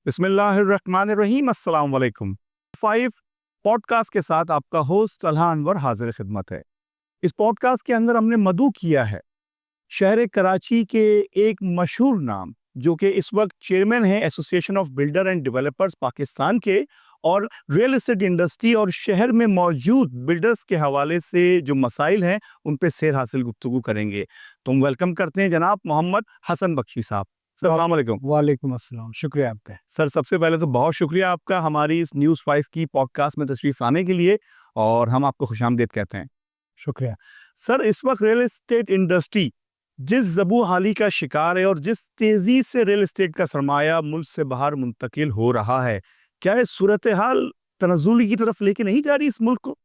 बिस्मिल्लाहिर्रहमानिर्रहीम, अस्सलाम वालेकुम। 5 पॉडकास्ट के साथ आपका होस्ट तलहा अनवर हाजिर खिदमत है। इस पॉडकास्ट के अंदर हमने मदऊ किया है शहर कराची के एक मशहूर नाम, जो कि इस वक्त चेयरमैन है association of builder and developers Pakistan के, और रियल एस्टेट इंडस्ट्री और शहर में मौजूद बिल्डर्स के हवाले से जो मसाइल हैं उन पे सैर हासिल गुफ्तगू करेंगे। तो हम वेलकम करते हैं जनाब मोहम्मद हसन बख्शी साहब। अस्सलाम वालेकुम। वालेकुम अस्सलाम, शुक्रिया आपका। सर, सबसे पहले तो बहुत शुक्रिया आपका हमारी इस न्यूज़ 5 की पॉडकास्ट में तशरीफ़ लाने के लिए, और हम आपको खुशामदीद कहते हैं। शुक्रिया। सर, इस वक्त रियल एस्टेट इंडस्ट्री जिस ज़बू हाली का शिकार है और जिस तेज़ी से रियल एस्टेट का सरमाया मुल्क से बाहर मुंतकिल हो रहा है, क्या ये सूरत हाल तनज़्ज़ुल की तरफ लेके नहीं जा रही इस मुल्क को?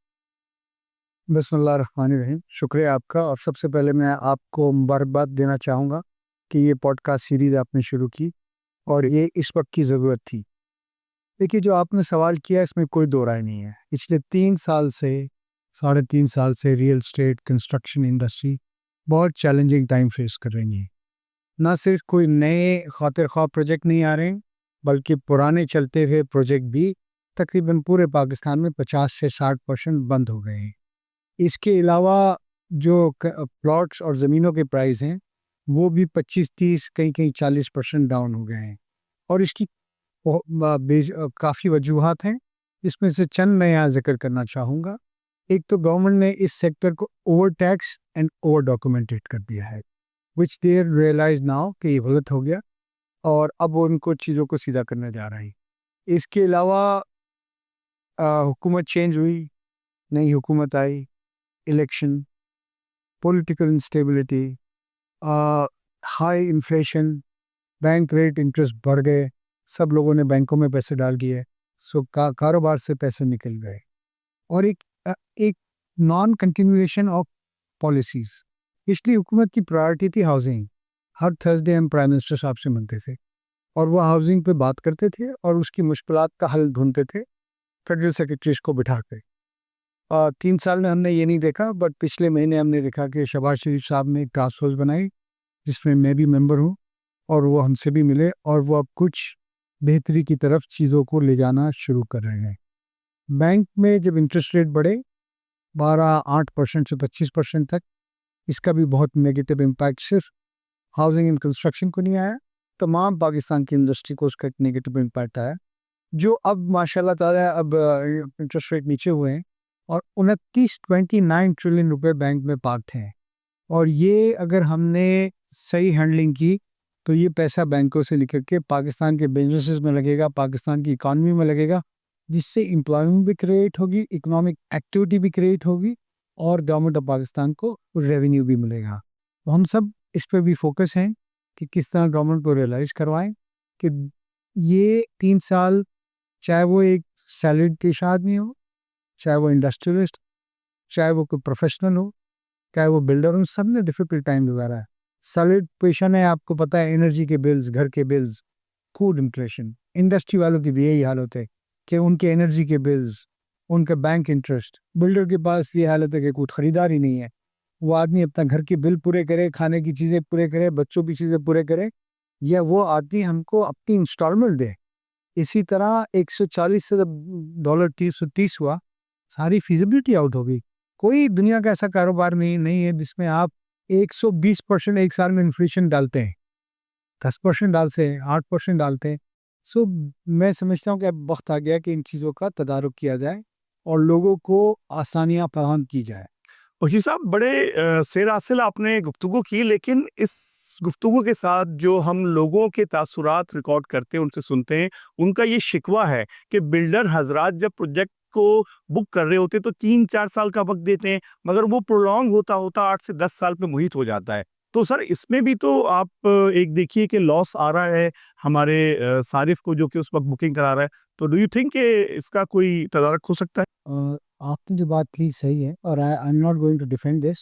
बिस्मिल्लाहिर्रहमानिर्रहीम, शुक्रिया आपका। और सबसे पहले मैं आपको मुबारकबाद देना चाहूँगा कि ये पॉडकास्ट सीरीज़ आपने शुरू की और ये इस वक्त की ज़रूरत थी। देखिए, जो आपने सवाल किया इसमें कोई दो राय नहीं है। पिछले 3 साल से, साढ़े 3 साल से रियल एस्टेट कंस्ट्रक्शन इंडस्ट्री बहुत चैलेंजिंग टाइम फेस कर रही है। ना सिर्फ कोई नए खातिर ख्वाह प्रोजेक्ट नहीं आ रहे हैं, बल्कि पुराने चलते हुए प्रोजेक्ट भी तकरीबन पूरे पाकिस्तान में 50 से 60% बंद हो गए हैं। इसके अलावा जो प्लॉट्स और ज़मीनों के प्राइस हैं वो भी 25-30, कहीं-कहीं 40% डाउन हो गए हैं। और इसकी काफ़ी वजूहात हैं। इसमें से चंद मैं यहाँ ज़िक्र करना चाहूँगा। एक तो गवर्नमेंट ने इस सेक्टर को over tax and over documented कर दिया है, विच दे रियलाइज नाउ कि ये गलत हो गया और अब वो उनको चीज़ों को सीधा करने जा रहा है। इसके अलावा हुकूमत चेंज हुई, नई हुकूमत आई, election, political instability, high inflation, bank rate interest बढ़ गए, सब लोगों ने बैंकों में पैसे डाल दिए, सो कारोबार से पैसे निकल गए। और एक नॉन कंटिन्यूएशन ऑफ पॉलिसीज़। पिछली हुकूमत की प्रायोरिटी थी हाउसिंग। हर थर्सडे हम प्राइम मिनिस्टर साहब से मिलते थे और वह हाउसिंग पे बात करते थे और उसकी मुश्किलात का हल ढूंढते थे फेडरल सेक्रेटरीज को बिठा के। 3 साल में हमने ये नहीं देखा, बट पिछले महीने हमने देखा कि शहबाज शरीफ साहब ने एक टास्क फोर्स बनाई जिसमें मैं भी मेंबर हूँ, और वो हमसे भी मिले और वो अब कुछ बेहतरी की तरफ चीज़ों को ले जाना शुरू कर रहे हैं। बैंक में जब इंटरेस्ट रेट बढ़े 8% से 25% तक, इसका भी बहुत नेगेटिव इम्पैक्ट सिर्फ हाउसिंग एंड कंस्ट्रक्शन को नहीं आया, तमाम पाकिस्तान की इंडस्ट्री को उसका एक नेगेटिव इम्पैक्ट आया, जो अब माशाल्लाह ताला अब इंटरेस्ट रेट नीचे हुए हैं और 29 ट्रिलियन रुपए बैंक में पार्क्ड हैं। और ये अगर हमने सही हैंडलिंग की तो ये पैसा बैंकों से निकल के पाकिस्तान के बिजनेसेस में लगेगा, पाकिस्तान की इकॉनमी में लगेगा, जिससे एम्प्लॉयमेंट भी क्रिएट होगी, इकोनॉमिक एक्टिविटी भी क्रिएट होगी और गवर्नमेंट ऑफ पाकिस्तान को रेवेन्यू भी मिलेगा। तो हम सब इस पर भी फोकस हैं कि किस तरह गवर्नमेंट को रियलाइज़ करवाएं कि ये 3 साल, चाहे वो एक सैलरीड पेश आदमी हो, चाहे वो इंडस्ट्रियलिस्ट, चाहे वो कोई प्रोफेशनल हो, चाहे वो बिल्डर हो, सब ने डिफिकल्ट टाइम गुजारा है। सैलरीड पेशा है, आपको पता है, एनर्जी के बिल्स, घर के बिल्स, फूड इन्फ्लेशन। इंडस्ट्री वालों की भी यही हालत है कि उनके एनर्जी के बिल्स, उनका बैंक इंटरेस्ट। बिल्डर के पास ये हालत है कि कुछ ख़रीदार ही नहीं है। वो आदमी अपना घर के बिल पूरे करे, खाने की चीज़ें पूरे करे, बच्चों की चीज़ें पूरे करे, या वो आदमी हमको अपनी इंस्टॉलमेंट दे। इसी तरह 140 से डॉलर 330 हुआ, सारी फीजिबिलिटी आउट हो गई। कोई दुनिया का ऐसा कारोबार नहीं है जिसमें आप 120% एक साल में इन्फ्लेशन डालते हैं, 10% डालते हैं, 8% डालते हैं। सो मैं समझता हूँ कि अब वक्त आ गया कि इन चीज़ों का तदारुक किया जाए और लोगों को आसानियाँ फराहम की जाए। बख्शी साहब, बड़े सैर हासिल आपने गुफ्तगू की, लेकिन इस गुफ्तगू के साथ जो हम लोगों के तासुरात रिकॉर्ड करते हैं, उनसे सुनते हैं, उनका ये शिकवा है कि बिल्डर हजरात जब प्रोजेक्ट को बुक कर रहे होते तो 3-4 साल का वक्त देते हैं, मगर वो प्रोलॉन्ग होता होता 8 से 10 साल पे मुहित हो जाता है। तो सर, इसमें भी तो आप एक देखिए कि लॉस आ रहा है हमारे सारिफ को, जो कि उस वक्त बुकिंग करा रहा है। तो डू यू थिंक कि इसका कोई तदारक हो सकता है? आपने जो बात की सही है और I am not going to defend this,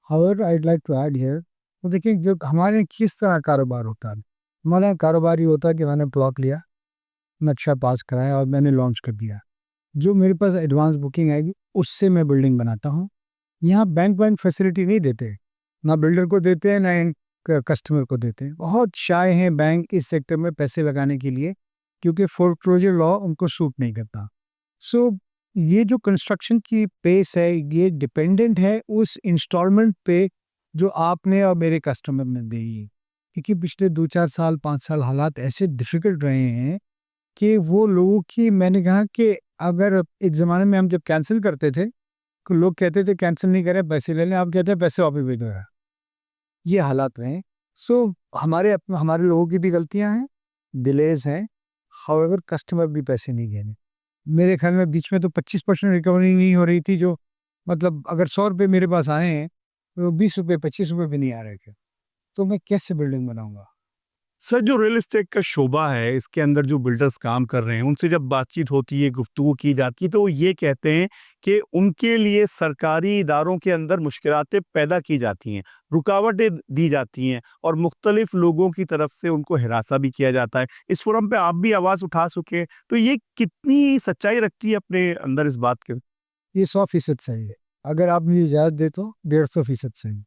however I would like to add here. तो देखिए, जो हमारे किस तरह कारोबार होता है, हमारा कारोबार ये होता है कि मैंने प्लॉट लिया, नक्शा पास कराया और मैंने लॉन्च कर दिया। जो मेरे पास एडवांस बुकिंग आएगी उससे मैं बिल्डिंग बनाता हूँ। यहाँ बैंक फैसिलिटी नहीं देते, ना बिल्डर को देते हैं, ना कस्टमर को देते हैं। बहुत शाय हैं बैंक इस सेक्टर में पैसे लगाने के लिए, क्योंकि फोरक्लोजर लॉ उनको सूट नहीं करता। सो ये जो कंस्ट्रक्शन की पेस है ये डिपेंडेंट है उस इंस्टॉलमेंट पे जो आपने और मेरे कस्टमर ने दी है, क्योंकि पिछले 2-4 साल 5 साल हालात ऐसे डिफ़िकल्ट रहे हैं कि वो लोगों की, मैंने कहा कि अगर एक ज़माने में हम जब कैंसिल करते थे तो लोग कहते थे कैंसिल नहीं करें पैसे ले लें, आप कहते हैं पैसे वापस भेजो यार। ये हालात रहे हैं। सो हमारे लोगों की भी गलतियां हैं, डिलेज हैं, हाउएवर कस्टमर भी पैसे नहीं दे रहे। मेरे ख्याल में बीच में तो 25% रिकवरी नहीं हो रही थी, जो मतलब अगर 100 रुपये मेरे पास आए हैं तो 20 रुपये 25 रुपये भी नहीं आ रहे थे, तो मैं कैसे बिल्डिंग बनाऊंगा। सर, जो रियल एस्टेट का शोबा है, इसके अंदर जो बिल्डर्स काम कर रहे हैं, उनसे जब बातचीत होती है, गुफ्तगू की जाती है, तो वो ये कहते हैं कि उनके लिए सरकारी इदारों के अंदर मुश्किलातें पैदा की जाती हैं, रुकावटें दी जाती हैं और मुख्तलिफ लोगों की तरफ से उनको हिरासा भी किया जाता है। इस फोरम पे आप भी आवाज़ उठा चुके हैं, तो ये कितनी सच्चाई रखती है अपने अंदर इस बात के? ये 100% सही है, अगर आप मुझे इजाज़त दे तो 150% सही।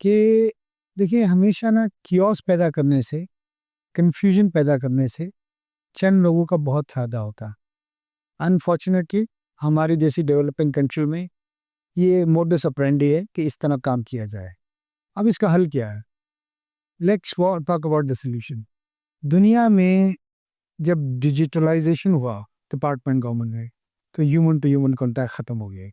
कि देखिए, हमेशा ना कियोस पैदा करने से, कन्फ्यूजन पैदा करने से चंद लोगों का बहुत फ़ायदा होता है। अनफॉर्चुनेटली हमारी जैसी डेवलपिंग कंट्री में ये मोडस ऑपरेंडी है कि इस तरह काम किया जाए। अब इसका हल क्या है? Let's talk about the solution. दुनिया में जब डिजिटलाइजेशन हुआ डिपार्टमेंट गवर्नमेंट में, तो ह्यूमन टू ह्यूमन कॉन्टैक्ट ख़त्म हो गए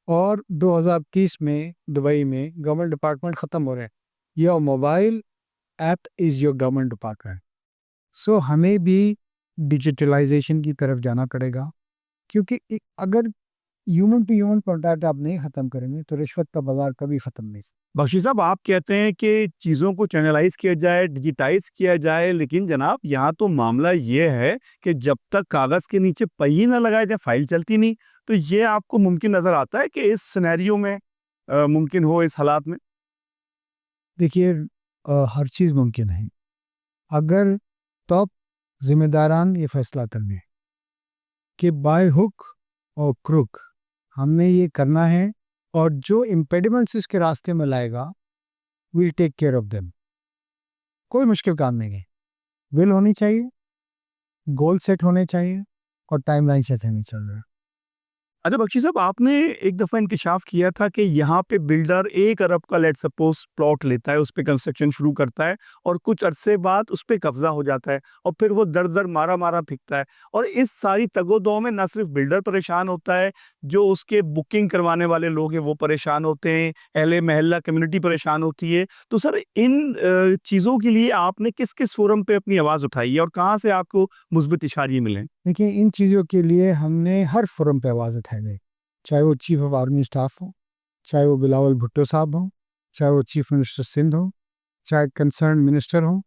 और 2030 में दुबई में गवर्नमेंट डिपार्टमेंट ख़त्म हो रहे हैं। Your mobile app is your government department. So हमें भी डिजिटलाइजेशन की तरफ जाना पड़ेगा, क्योंकि अगर ह्यूमन टू ह्यूमन कॉन्टैक्ट आप नहीं ख़त्म करेंगे तो रिश्वत का बाजार कभी ख़त्म नहीं। बख्शी साहब, आप कहते हैं कि चीज़ों को चैनलाइज़ किया जाए, डिजिटाइज़ किया जाए, लेकिन जनाब यहाँ तो मामला ये है कि जब तक कागज़ के नीचे पहिए ना लगाए जाए, फाइल चलती नहीं। तो ये आपको मुमकिन नज़र आता है कि इस सिनेरियो में मुमकिन हो इस हालात में? देखिए, हर चीज़ मुमकिन है अगर टॉप जिम्मेदारान ये फैसला कर लें कि बाय हुक और क्रुक हमने ये करना है, और जो इम्पेडिमेंट्स इसके रास्ते में लाएगा we'll take care of them. कोई मुश्किल काम नहीं है, विल होनी चाहिए, गोल सेट होने चाहिए और टाइमलाइन सेट होनी चाहिए। अच्छा बख्शी साहब, आपने एक दफ़ा इंकशाफ किया था कि यहाँ पे बिल्डर 1 अरब का लेट्स सपोज़ प्लॉट लेता है, उस पे कंस्ट्रक्शन शुरू करता है और कुछ अरसे बाद उस पे कब्ज़ा हो जाता है और फिर वो दर-दर मारा-मारा फिरता है। और इस सारी तगो-दो में ना सिर्फ़ बिल्डर परेशान होता है, जो उसके बुकिंग करवाने वाले लोग हैं वो परेशान होते हैं, अहले महल्ला कम्युनिटी परेशान होती है। तो सर, इन चीज़ों के लिए आपने किस-किस फ़ोरम पे अपनी आवाज़ उठाई है और कहाँ से आपको मुस्बित इशारे मिले? देखिए, इन चीज़ों के लिए हमने हर फोरम पे आवाज़ उठाई है, चाहे वो चीफ ऑफ आर्मी स्टाफ हो, चाहे वो बिलावल भुट्टो साहब हो, चाहे वो चीफ मिनिस्टर सिंध हो, चाहे कंसर्न मिनिस्टर हो,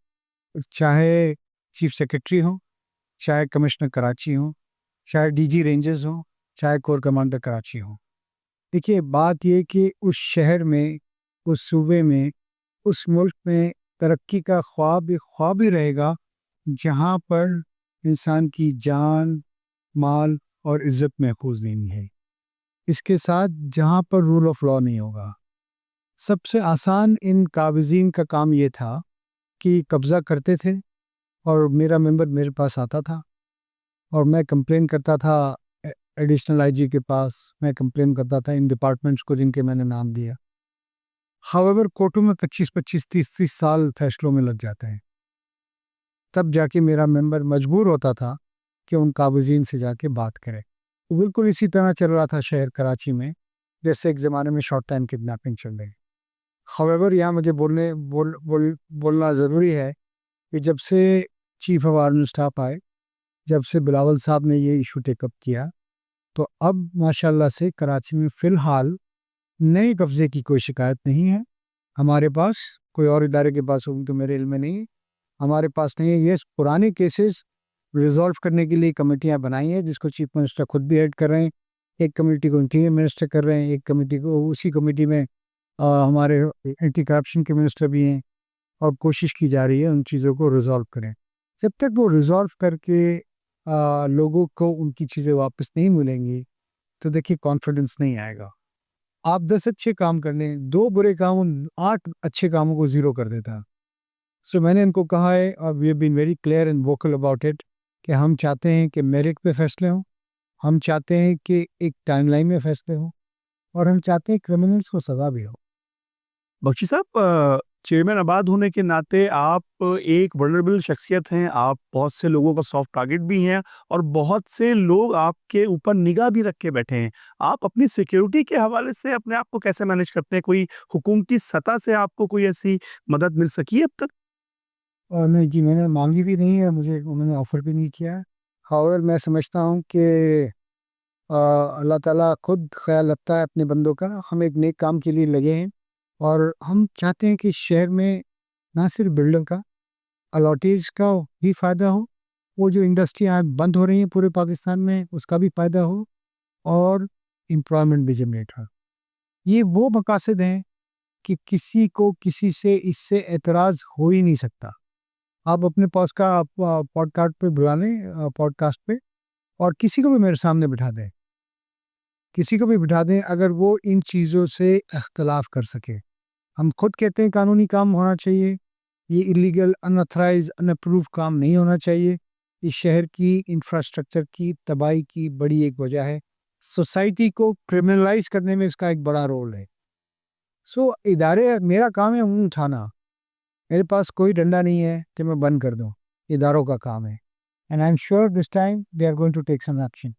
चाहे चीफ सेक्रेटरी हो, चाहे कमिश्नर कराची हो, चाहे डीजी रेंजर्स हो, चाहे कोर कमांडर कराची हो। देखिए, बात ये कि उस शहर में, उस सूबे में, उस मुल्क में तरक्की का ख्वाब ही रहेगा जहाँ पर इंसान की जान, माल और इज़्ज़त महफूज नहीं है। इसके साथ जहाँ पर रूल ऑफ लॉ नहीं होगा। सबसे आसान इन काबिज़ीन का काम ये था कि कब्ज़ा करते थे और मेरा मेंबर मेरे पास आता था और मैं कंप्लेन करता था एडिशनल आईजी के पास, मैं कंप्लेन करता था इन डिपार्टमेंट्स को जिनके मैंने नाम दिया। हाउएवर कोर्टों में 25-25, 30-30 साल फैसलों में लग जाते हैं। तब जाके मेरा मेंबर मजबूर होता था कि उन काबिज़ीन से जाके बात करे। बिल्कुल इसी तरह चल रहा था शहर कराची में, जैसे एक ज़माने में शॉर्ट टाइम किडनैपिंग चल रही। हाउएवर यहाँ मुझे बोलना ज़रूरी है कि जब से चीफ ऑफ आर्मी स्टाफ आए, जब से बिलावल साहब ने ये इशू टेकअप किया, तो अब माशाल्लाह से कराची में फ़िलहाल नए कब्ज़े की कोई शिकायत नहीं है। हमारे पास, कोई और इदारे के पास होगी तो मेरे इल्म में नहीं है, हमारे पास नहीं है। ये पुराने केसेस रिज़ॉल्व करने के लिए कमेटियाँ बनाई हैं, जिसको चीफ मिनिस्टर खुद भी हेड कर रहे हैं। एक कमेटी को इंटीरियर मिनिस्टर कर रहे हैं, एक कमेटी को, उसी कमेटी में हमारे एंटी करप्शन के मिनिस्टर भी हैं, और कोशिश की जा रही है उन चीज़ों को रिज़ॉल्व करें। जब तक वो रिज़ॉल्व करके लोगों को उनकी चीज़ें वापस नहीं मिलेंगी, तो देखिए कॉन्फिडेंस नहीं आएगा। आप 10 अच्छे काम कर लें, 2 बुरे काम 8 अच्छे कामों को ज़ीरो कर देता है। सो मैंने इनको कहा है, और we have been very clear and vocal about it, कि हम चाहते हैं कि मेरिट पे फैसले हों, हम चाहते हैं कि एक टाइमलाइन में फैसले हों, और हम चाहते हैं क्रिमिनल्स को सज़ा भी हो। बख्शी साहब, चेयरमैन आबाद होने के नाते आप एक वल्नरेबल शख्सियत हैं, आप बहुत से लोगों का सॉफ्ट टारगेट भी हैं और बहुत से लोग आपके ऊपर निगाह भी रख के बैठे हैं। आप अपनी सिक्योरिटी के हवाले से अपने आप को कैसे मैनेज करते हैं? कोई हुकूमती सतह से आपको कोई ऐसी मदद मिल सकी है अब तक? और नहीं जी, मैंने माँगी भी नहीं है, मुझे उन्होंने ऑफ़र भी नहीं किया है। हाउएवर मैं समझता हूँ कि अल्लाह ताला खुद ख़्याल रखता है अपने बंदों का। हम एक नेक काम के लिए लगे हैं और हम चाहते हैं कि शहर में ना सिर्फ बिल्डर का, अलॉटीज़ का भी फ़ायदा हो, वो जो इंडस्ट्रियाँ आज बंद हो रही हैं पूरे पाकिस्तान में उसका भी फ़ायदा हो, और एम्प्लॉयमेंट भी जनरेट हो। ये वो मकासद हैं कि किसी को किसी से इससे एतराज़ हो ही नहीं सकता। आप अपने पॉडकास्ट पे बुला लें, पॉडकास्ट पे, और किसी को भी मेरे सामने बिठा दें, किसी को भी बिठा दें, अगर वो इन चीज़ों से इख्तिलाफ़ कर सके। हम खुद कहते हैं कानूनी काम होना चाहिए, ये इल्लीगल, अनऑथराइज़्ड, अनअप्रूव्ड काम नहीं होना चाहिए। इस शहर की इंफ्रास्ट्रक्चर की तबाही की बड़ी एक वजह है। सोसाइटी को क्रिमिनलाइज़ करने में इसका एक बड़ा रोल है। सो इदारे, मेरा काम है ऊँट उठाना। मेरे पास कोई डंडा नहीं है कि मैं बंद कर दूँ, इदारों का काम है। And I am sure this time they are going to take some action.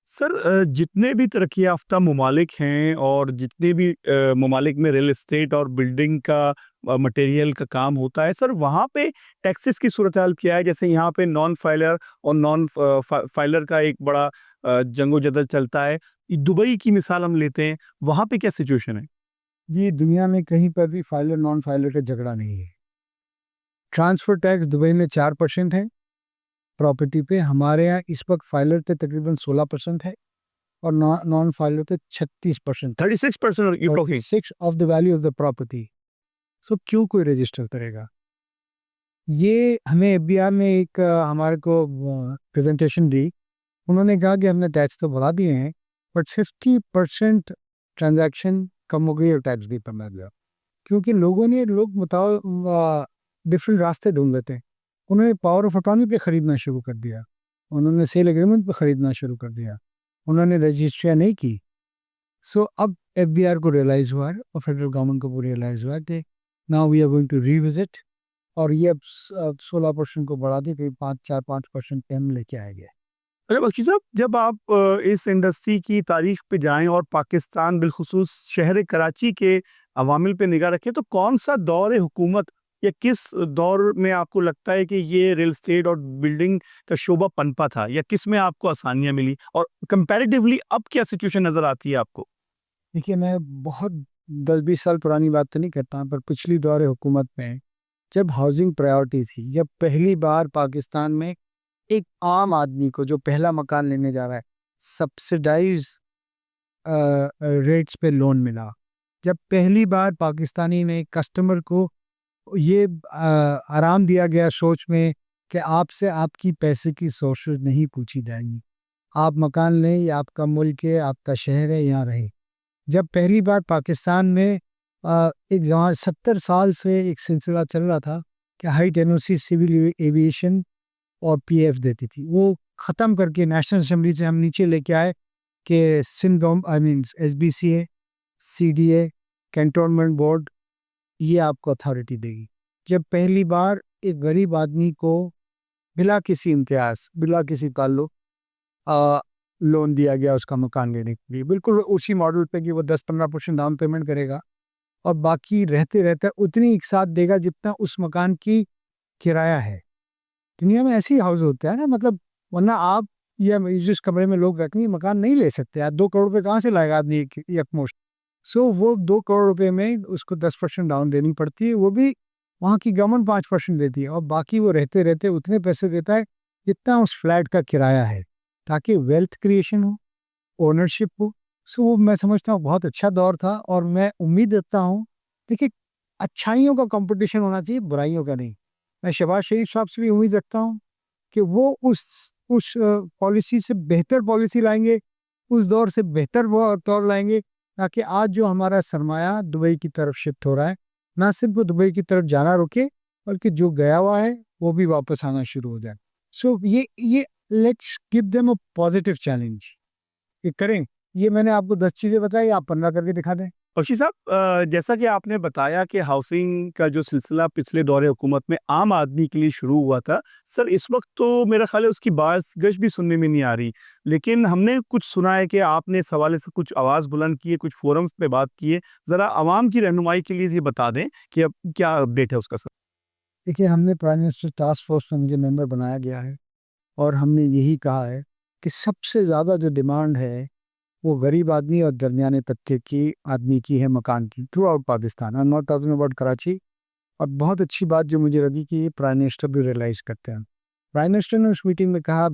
Sir, जितने भी तरक्की याफ्ता ममालिक हैं और जितने भी ममालिक में रियल एस्टेट और बिल्डिंग का मटेरियल का काम होता है, सर वहाँ पे टैक्सेस की सूरत हाल क्या है? जैसे यहाँ पे नॉन फाइलर और फाइलर का एक बड़ा जंगो-जदल चलता है। दुबई की मिसाल हम लेते हैं, वहाँ पे क्या सिचुएशन है? जी, दुनिया में कहीं पर भी फाइलर नॉन फाइलर का झगड़ा नहीं है। ट्रांसफ़र टैक्स दुबई में 4% है प्रॉपर्टी पे, हमारे यहाँ इस वक़्त फाइलर पे तकरीबन 16% है और नॉन फाइलर पे 36% है। 36% you talking? 6 of the value of the property. So क्यों कोई रजिस्टर करेगा? ये हमें एफबीआर ने एक हमारे को प्रेजेंटेशन दी। उन्होंने कहा कि हमने टैक्स तो बढ़ा दिए हैं, बट 50% ट्रांजैक्शन कम हो गई और टैक्स भी कम आ गया, क्योंकि लोग बताओ डिफरेंट रास्ते ढूंढ लेते हैं। उन्होंने पावर ऑफ अटॉर्नी पे ख़रीदना शुरू कर दिया, उन्होंने सेल एग्रीमेंट पे ख़रीदना शुरू कर दिया, उन्होंने रजिस्ट्रियाँ नहीं की। सो अब एफबीआर को रियलाइज़ हुआ है और फेडरल गवर्नमेंट को रियलाइज़ हुआ है कि now we are going to revisit, और ये अब 16% को बढ़ा दी, कहीं 5-4-5% पे हम लेके आएंगे। अरे बख्शी साहब, जब आप इस इंडस्ट्री की तारीख पे जाएं और पाकिस्तान बिलखुसूस शहर कराची के अवामिल पे निगाह रखें, तो कौन सा दौर हुकूमत या किस दौर में आपको लगता है कि ये रियल एस्टेट और बिल्डिंग का शोबा पनपा था, या किस में आपको आसानियां मिली, और कंपैरेटिवली अब क्या सिचुएशन नजर आती है आपको? देखिए, मैं बहुत 10-20 साल पुरानी बात तो नहीं करता, पर पिछली दौर हुकूमत में जब हाउसिंग प्रायोरिटी थी, जब पहली बार पाकिस्तान में एक आम आदमी को जो पहला मकान लेने जा रहा है, सब्सिडाइज रेट्स पे लोन मिला, जब पहली बार पाकिस्तानी ने कस्टमर को ये आराम दिया गया सोच में कि आपसे आपकी पैसे की सोर्सेज नहीं पूछी जाएंगी, आप मकान लें, ये आपका मुल्क है, आपका शहर है, यहाँ रहें। जब पहली बार पाकिस्तान में एक जहाँ 70 साल से एक सिलसिला चल रहा था कि हाई टेनोसी सिविल एविएशन और पीएफ देती थी, वो ख़त्म करके नेशनल असेंबली से हम नीचे लेके आए कि Sindh government, I mean SBCA, CDA, cantonment board, ये आपको अथॉरिटी देगी। जब पहली बार एक गरीब आदमी को बिला किसी इम्तियाज, बिला किसी ताल्लुक लोन दिया गया उसका मकान लेने के लिए, बिल्कुल उसी मॉडल पे कि वो 10-15% डाउन पेमेंट करेगा और बाकी रहते रहते उतनी एक साथ देगा जितना उस मकान की किराया है। दुनिया में ऐसे ही हाउस होते हैं ना, मतलब, वरना आप या जिस कमरे में लोग रहते हैं मकान नहीं ले सकते यार, 2 करोड़ रुपए कहाँ से लाएगा आदमी एकमुश्त। सो वो 2 करोड़ रुपए में उसको 10% डाउन देनी पड़ती है, वो भी वहाँ की गवर्नमेंट 5% देती है, और बाकी वो रहते रहते उतने पैसे देता है जितना उस फ्लैट का किराया है, ताकि वेल्थ क्रिएशन हो, ओनरशिप हो। सो वो मैं समझता हूँ बहुत अच्छा दौर था, और मैं उम्मीद रखता हूँ, देखिए, अच्छाइयों का कंपटीशन होना चाहिए, बुराइयों का नहीं। मैं शहबाज शरीफ साहब से भी उम्मीद रखता हूँ कि वो उस पॉलिसी से बेहतर पॉलिसी लाएंगे, उस दौर से बेहतर वो दौर लाएंगे, ताकि आज जो हमारा सरमाया दुबई की तरफ शिफ्ट हो रहा है, ना सिर्फ वो दुबई की तरफ जाना रुके, बल्कि जो गया हुआ है वो भी वापस आना शुरू हो जाए। सो ये let's give them a positive challenge, ये करें। ये मैंने आपको 10 चीज़ें बताई, आप 15 करके दिखा दें। बख्शी साहब, जैसा कि आपने बताया कि हाउसिंग का जो सिलसिला पिछले दौरे हुकूमत में आम आदमी के लिए शुरू हुआ था, सर इस वक्त तो मेरा ख्याल है उसकी बाज़-गश भी सुनने में नहीं आ रही। लेकिन हमने कुछ सुना है कि आपने इस हवाले से कुछ आवाज़ बुलंद की है, कुछ फ़ोरम्स पे बात की है। ज़रा आवाम की रहनुमाई के लिए ये बता दें कि अब क्या अपडेट है उसका सर? देखिए, हमने प्राइम मिनिस्टर टास्क फोर्स में मुझे मेंबर बनाया गया है और हमने यही कहा है कि सबसे ज़्यादा जो डिमांड है वो गरीब आदमी और दरमियाने तबके की आदमी की है, मकान की, through out Pakistan. I am not talking about Karachi. और बहुत अच्छी बात जो मुझे लगी कि ये प्राइम मिनिस्टर भी रियलाइज़ करते हैं। प्राइम मिनिस्टर ने उस मीटिंग में कहा,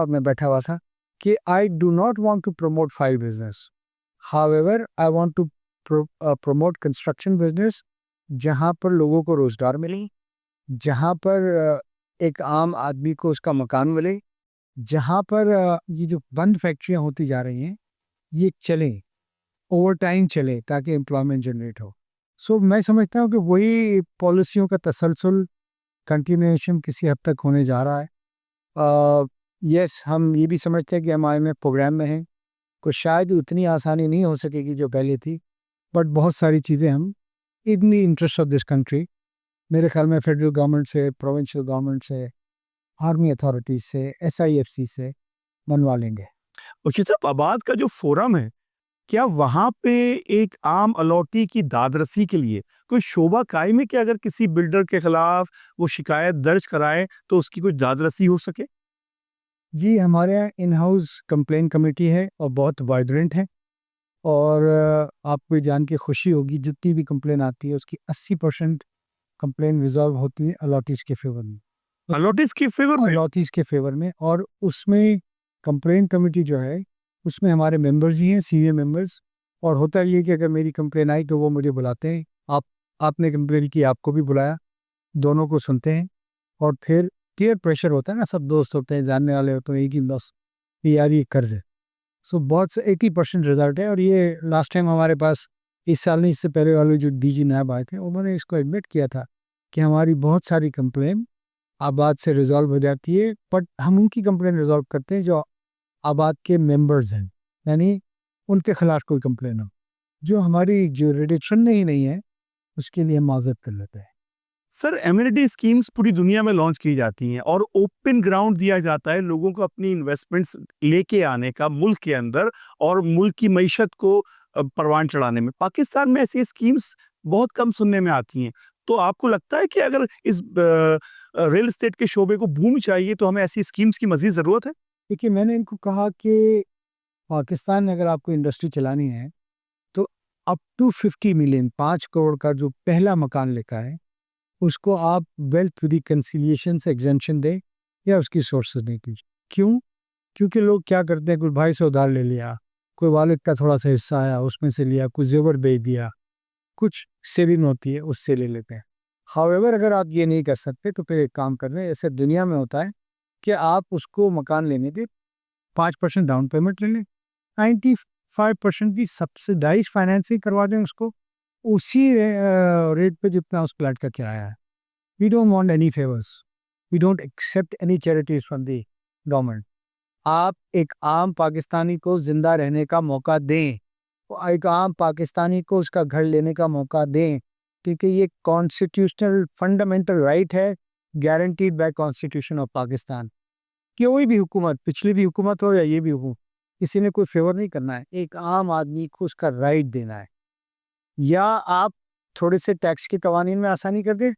मैं बैठा हुआ था, कि I do not want to promote file business, however I want to promote construction business, जहाँ पर लोगों को रोज़गार मिले, जहाँ पर एक आम आदमी को उसका मकान मिले, जहाँ पर ये जो बंद फैक्ट्रियाँ होती जा रही हैं ये चलें, ओवर टाइम चले, ताकि एम्प्लॉयमेंट जनरेट हो। सो मैं समझता हूँ कि वही पॉलिसियों का तसलसल, कंटिन्यूएशन किसी हद तक होने जा रहा है। यस, हम ये भी समझते हैं कि हम आईएमएफ प्रोग्राम में हैं, कुछ शायद उतनी आसानी नहीं हो सकेगी जो पहले थी, बट बहुत सारी चीज़ें हम in the interest of this country, मेरे ख्याल में फेडरल गवर्नमेंट से, प्रोविंशियल गवर्नमेंट से, आर्मी अथॉरिटीज से, एसआईएफसी से बनवा लेंगे। बख्शी साहब, आबाद का जो फ़ोरम है, क्या वहाँ पे एक आम अलॉटी की दादरसी के लिए कोई शोबा कायम है कि अगर किसी बिल्डर के खिलाफ वो शिकायत दर्ज कराए तो उसकी कोई दादरसी हो सके? जी, हमारे यहाँ इन हाउस कंप्लेन कमेटी है और बहुत वाइब्रेंट है। और आपको ये जान के खुशी होगी, जितनी भी कंप्लेन आती है उसकी 80% कंप्लेन रिजॉल्व होती है अलॉटीज़ के फेवर में। अलॉटीज़ की फ़ेवर में? अलॉटीज़ के फेवर में, और उसमें कंप्लेन कमेटी जो है, उसमें हमारे मेंबर्स ही हैं, सीनियर मेंबर्स। और होता ये है कि अगर मेरी कंप्लेन आई तो वो मुझे बुलाते हैं। आपने कंप्लेन की, आपको भी बुलाया, दोनों को सुनते हैं। और फिर पीयर प्रेशर होता है ना, सब दोस्त होते हैं, जानने वाले होते हैं, एक ही बस कि यार ये कर्ज है। सो बहुत से 80% रिजल्ट है। और ये लास्ट टाइम हमारे पास, इस साल नहीं, इससे पहले वाले जो डीजी नायब आए थे, उन्होंने इसको एडमिट किया था कि हमारी बहुत सारी कंप्लेन आबाद से रिजॉल्व हो जाती है, बट हम उनकी कंप्लेन रिजॉल्व करते हैं जो आबाद के मेंबर्स हैं, यानी उनके खिलाफ कोई कंप्लेन हो। जो हमारी जुरिडिक्शन में ही नहीं है, उसके लिए हम माजरत कर लेते हैं। सर, एमिनिटी स्कीम्स पूरी दुनिया में लॉन्च की जाती हैं और ओपन ग्राउंड दिया जाता है लोगों को अपनी इन्वेस्टमेंट्स लेके आने का मुल्क के अंदर और मुल्क की मईशत को परवान चढ़ाने में। पाकिस्तान में ऐसी स्कीम्स बहुत कम सुनने में आती हैं। तो आपको लगता है कि अगर इस रियल एस्टेट के शोबे को बूम चाहिए तो हमें ऐसी स्कीम्स की मज़ीद ज़रूरत है? देखिए, मैंने इनको कहा कि पाकिस्तान में अगर आपको इंडस्ट्री चलानी है तो अप टू 50 मिलियन, 5 करोड़ का जो पहला मकान लेकर है, उसको आप वेल्थ रिकन्सिलिएशन से एग्जेम्पशन दें या उसकी सोर्सेज नहीं कीजिए। क्यों? क्योंकि लोग क्या करते हैं, कोई भाई से उधार ले लिया, कोई वालिद का थोड़ा सा हिस्सा आया उसमें से लिया, कुछ जेवर बेच दिया, कुछ सेविंग होती है उससे ले लेते हैं। हाउएवर अगर आप ये नहीं कर सकते तो फिर एक काम कर रहे हैं, ऐसे दुनिया में होता है कि आप उसको मकान लेने के 5% डाउन पेमेंट ले लें, 95% की सब्सिडाइज फाइनेंसिंग करवा दें उसको, उसी रेट पे जितना उस फ्लैट का किराया है। We don't want any favours, we don't accept any charities from the government. आप एक आम पाकिस्तानी को जिंदा रहने का मौका दें, एक आम पाकिस्तानी को उसका घर लेने का मौका दें, क्योंकि ये कॉन्स्टिट्यूशनल फंडामेंटल राइट है, guaranteed bye constitution of Pakistan. कोई भी हुकूमत, पिछली भी हुकूमत हो या ये भी हो, किसी ने कोई फेवर नहीं करना है, एक आम आदमी को उसका राइट देना है। या आप थोड़े से टैक्स के कवानीन में आसानी कर दें,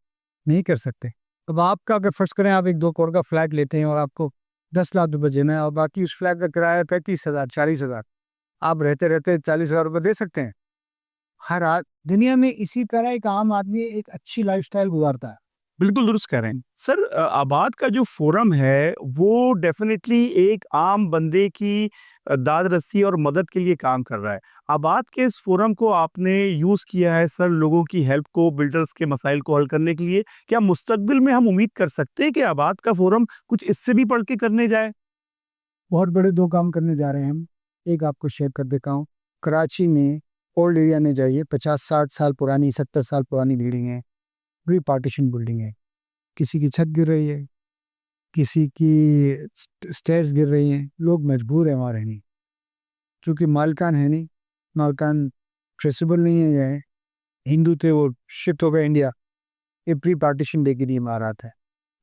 नहीं कर सकते। अब आपका अगर फर्ज करें आप एक 2 करोड़ का फ्लैट लेते हैं और आपको 10 लाख रुपए देना है और बाकी उस फ्लैट का किराया 35,000, 40,000, आप रहते रहते 40,000 रुपये दे सकते हैं। हर दुनिया में इसी तरह एक आम आदमी एक अच्छी लाइफस्टाइल गुजारता है। बिल्कुल दुरुस्त कह रहे हैं। सर, आबाद का जो फ़ोरम है, वो डेफ़िनेटली एक आम बंदे की दाद-रस्सी और मदद के लिए काम कर रहा है। आबाद के इस फ़ोरम को आपने यूज़ किया है सर लोगों की हेल्प को, बिल्डर्स के मसाइल को हल करने के लिए। क्या मुस्तक़बिल में हम उम्मीद कर सकते हैं कि आबाद का फ़ोरम कुछ इससे भी बढ़ के करने जाए? बहुत बड़े 2 काम करने जा रहे हैं हम। एक आपको शेयर कर देता हूँ। कराची में ओल्ड एरिया में जाइए, 50-60 साल पुरानी, 70 साल पुरानी बिल्डिंग है, प्री पार्टीशन बिल्डिंग है। किसी की छत गिर रही है, किसी की स्टेयर्स गिर रही हैं, लोग मजबूर हैं वहाँ रहने, क्योंकि मालकान है नहीं, मालकान ट्रेसेबल नहीं है। ये हिंदू थे, वो शिफ्ट हो गए इंडिया। ये प्री पार्टीशन डे की इमारत है,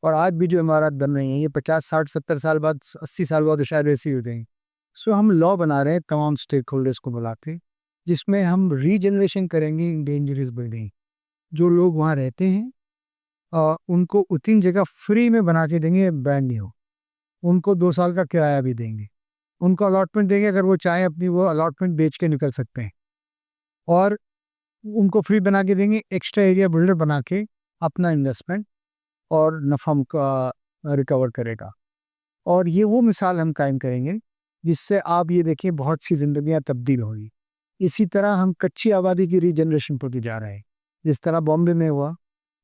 और आज भी जो इमारत बन रही हैं ये 50 60 70 साल बाद, 80 साल बाद शायद वैसी हो जाएंगी। सो हम लॉ बना रहे हैं तमाम स्टेक होल्डर्स को बुला के, जिसमें हम रीजनरेशन करेंगे इन डेंजरस बिल्डिंग। जो लोग वहाँ रहते हैं उनको उतनी जगह फ्री में बना के देंगे, ब्रांड न्यू। उनको 2 साल का किराया भी देंगे, उनको अलॉटमेंट देंगे, अगर वो चाहें अपनी वो अलॉटमेंट बेच के निकल सकते हैं, और उनको फ्री बना के देंगे, एक्स्ट्रा एरिया बिल्डर बना के अपना इन्वेस्टमेंट और नफ़ा का रिकवर करेगा। और ये वो मिसाल हम कायम करेंगे जिससे आप ये देखिए बहुत सी ज़िंदगियाँ तब्दील होंगी। इसी तरह हम कच्ची आबादी की रीजनरेशन पर भी जा रहे हैं, जिस तरह बॉम्बे में हुआ,